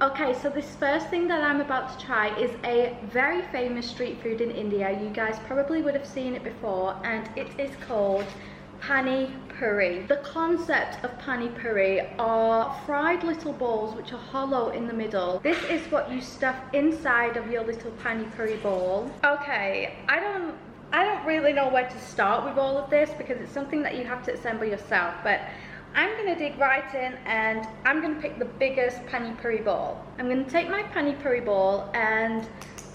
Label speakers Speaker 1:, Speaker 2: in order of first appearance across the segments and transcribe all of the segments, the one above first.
Speaker 1: Okay, so this first thing that I'm about to try is a very famous street food in India. You guys probably would have seen it before, and it is called pani puri. The concept of pani puri are fried little balls which are hollow in the middle. This is what you stuff inside of your little pani puri ball. Okay, I don't really know where to start with all of this because it's something that you have to assemble yourself, but I'm gonna dig right in and I'm gonna pick the biggest pani puri ball. I'm gonna take my pani puri ball and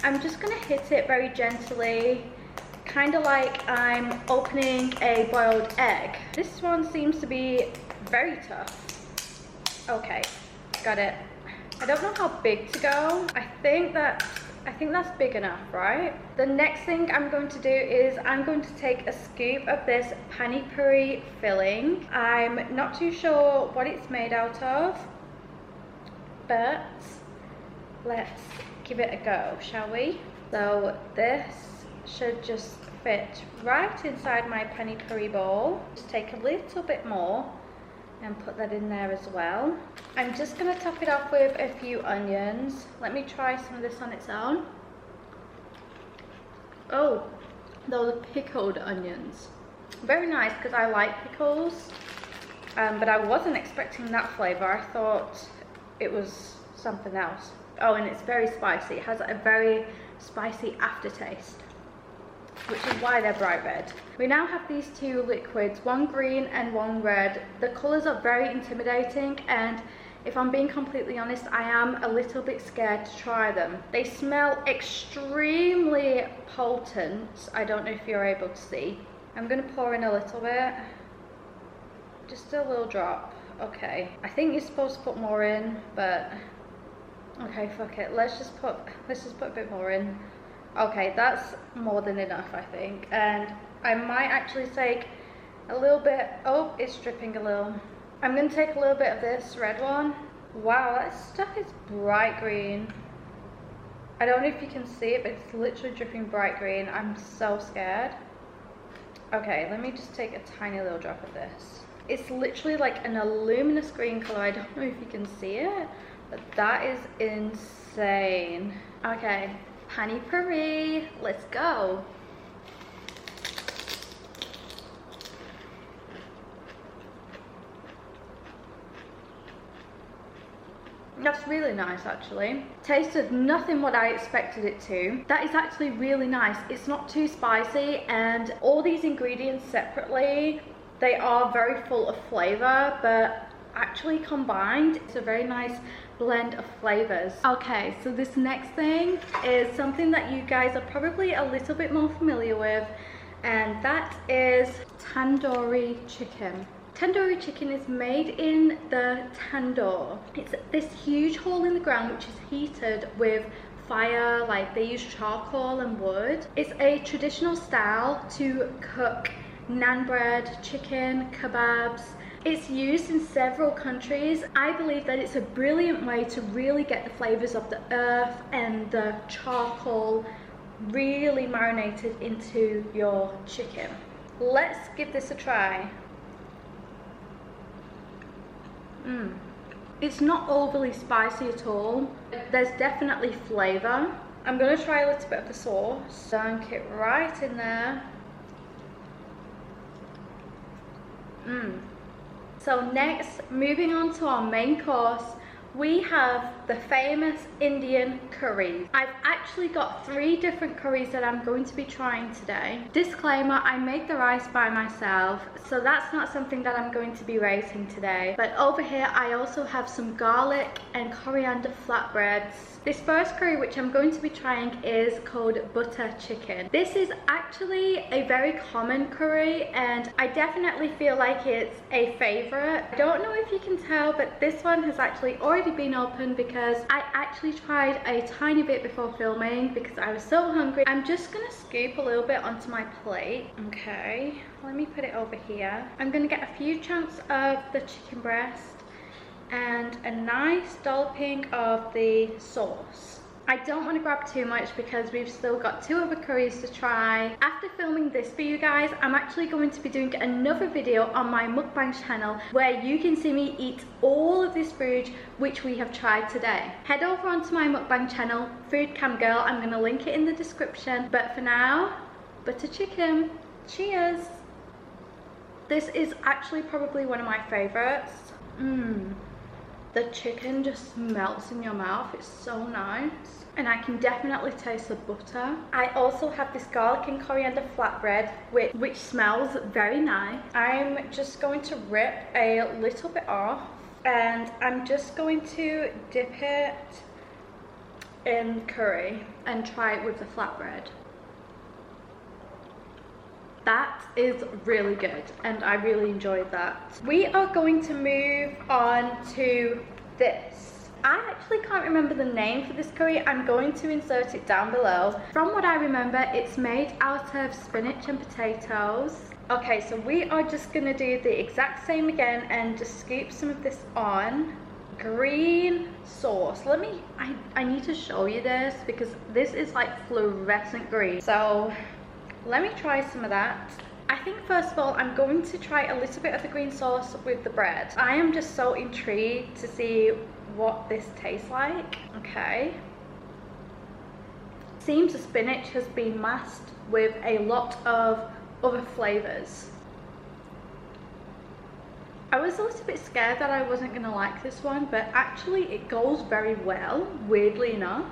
Speaker 1: I'm just gonna hit it very gently, kind of like I'm opening a boiled egg. This one seems to be very tough. Okay, got it. I don't know how big to go. I think that's big enough, right? The next thing I'm going to do is I'm going to take a scoop of this pani puri filling. I'm not too sure what it's made out of, but let's give it a go, shall we? So this should just fit right inside my pani puri bowl. Just take a little bit more and put that in there as well. I'm just gonna top it off with a few onions. Let me try some of this on its own. Oh, those are pickled onions. Very nice because I like pickles, but I wasn't expecting that flavor. I thought it was something else. Oh, and it's very spicy. It has a very spicy aftertaste, which is why they're bright red. We now have these two liquids, one green and one red. The colors are very intimidating, and if I'm being completely honest, I am a little bit scared to try them. They smell extremely potent. I don't know if you're able to see. I'm gonna pour in a little bit. Just a little drop. Okay. I think you're supposed to put more in, but okay, fuck it. Let's just put a bit more in. Okay, that's more than enough, I think. And I might actually take a little bit. Oh, it's dripping a little. I'm gonna take a little bit of this red one. Wow, that stuff is bright green. I don't know if you can see it, but it's literally dripping bright green. I'm so scared. Okay, let me just take a tiny little drop of this. It's literally like an luminous green color. I don't know if you can see it, but that is insane. Okay. Pani puri, let's go. That's really nice actually. Tasted nothing what I expected it to. That is actually really nice. It's not too spicy, and all these ingredients separately, they are very full of flavor, but actually combined, it's a very nice blend of flavors. Okay, so this next thing is something that you guys are probably a little bit more familiar with, and that is tandoori chicken. Tandoori chicken is made in the tandoor. It's this huge hole in the ground which is heated with fire, like they use charcoal and wood. It's a traditional style to cook naan bread, chicken, kebabs. It's used in several countries. I believe that it's a brilliant way to really get the flavors of the earth and the charcoal really marinated into your chicken. Let's give this a try. It's not overly spicy at all. There's definitely flavor. I'm gonna try a little bit of the sauce. Dunk it right in there. So next, moving on to our main course, we have the famous Indian curries. I've actually got 3 different curries that I'm going to be trying today. Disclaimer, I make the rice by myself, so that's not something that I'm going to be rating today. But over here, I also have some garlic and coriander flatbreads. This first curry which I'm going to be trying is called butter chicken. This is actually a very common curry, and I definitely feel like it's a favorite. I don't know if you can tell, but this one has actually already been opened because I actually tried a tiny bit before filming because I was so hungry. I'm just gonna scoop a little bit onto my plate. Okay, let me put it over here. I'm gonna get a few chunks of the chicken breast and a nice dolloping of the sauce. I don't want to grab too much because we've still got 2 other curries to try. After filming this for you guys, I'm actually going to be doing another video on my mukbang channel where you can see me eat all of this food which we have tried today. Head over onto my mukbang channel, Food Cam Girl. I'm going to link it in the description. But for now, butter chicken. Cheers! This is actually probably one of my favorites. The chicken just melts in your mouth. It's so nice. And I can definitely taste the butter. I also have this garlic and coriander flatbread which smells very nice. I'm just going to rip a little bit off and I'm just going to dip it in curry and try it with the flatbread. That is really good and I really enjoyed that. We are going to move on to this. I actually can't remember the name for this curry. I'm going to insert it down below. From what I remember, it's made out of spinach and potatoes. Okay, so we are just gonna do the exact same again and just scoop some of this on. Green sauce. I need to show you this because this is like fluorescent green. So let me try some of that. I think first of all, I'm going to try a little bit of the green sauce with the bread. I am just so intrigued to see what this tastes like. Okay. Seems the spinach has been masked with a lot of other flavors. I was a little bit scared that I wasn't gonna like this one, but actually it goes very well, weirdly enough.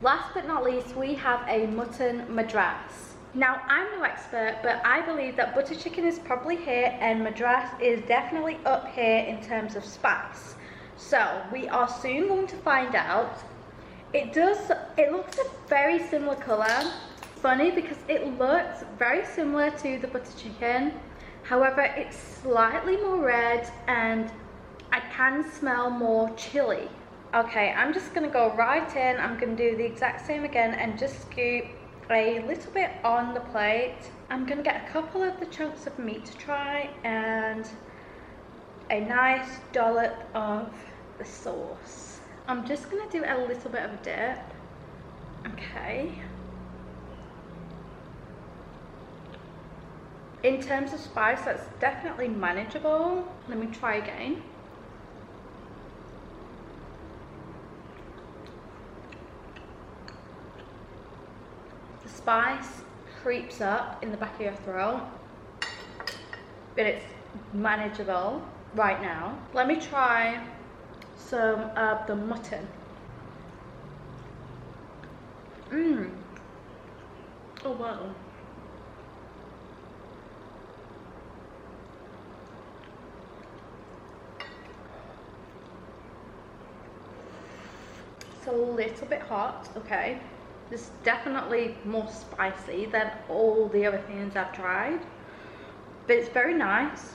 Speaker 1: Last but not least, we have a mutton madras. Now, I'm no expert, but I believe that butter chicken is probably here and madras is definitely up here in terms of spice. So, we are soon going to find out. It looks a very similar colour. Funny because it looks very similar to the butter chicken. However, it's slightly more red and I can smell more chili. Okay, I'm just going to go right in. I'm going to do the exact same again and just scoop a little bit on the plate. I'm gonna get a couple of the chunks of meat to try and a nice dollop of the sauce. I'm just gonna do a little bit of a dip. Okay. In terms of spice, that's definitely manageable. Let me try again. Spice creeps up in the back of your throat, but it's manageable right now. Let me try some of the mutton. Oh wow. It's a little bit hot, okay. It's definitely more spicy than all the other things I've tried, but it's very nice.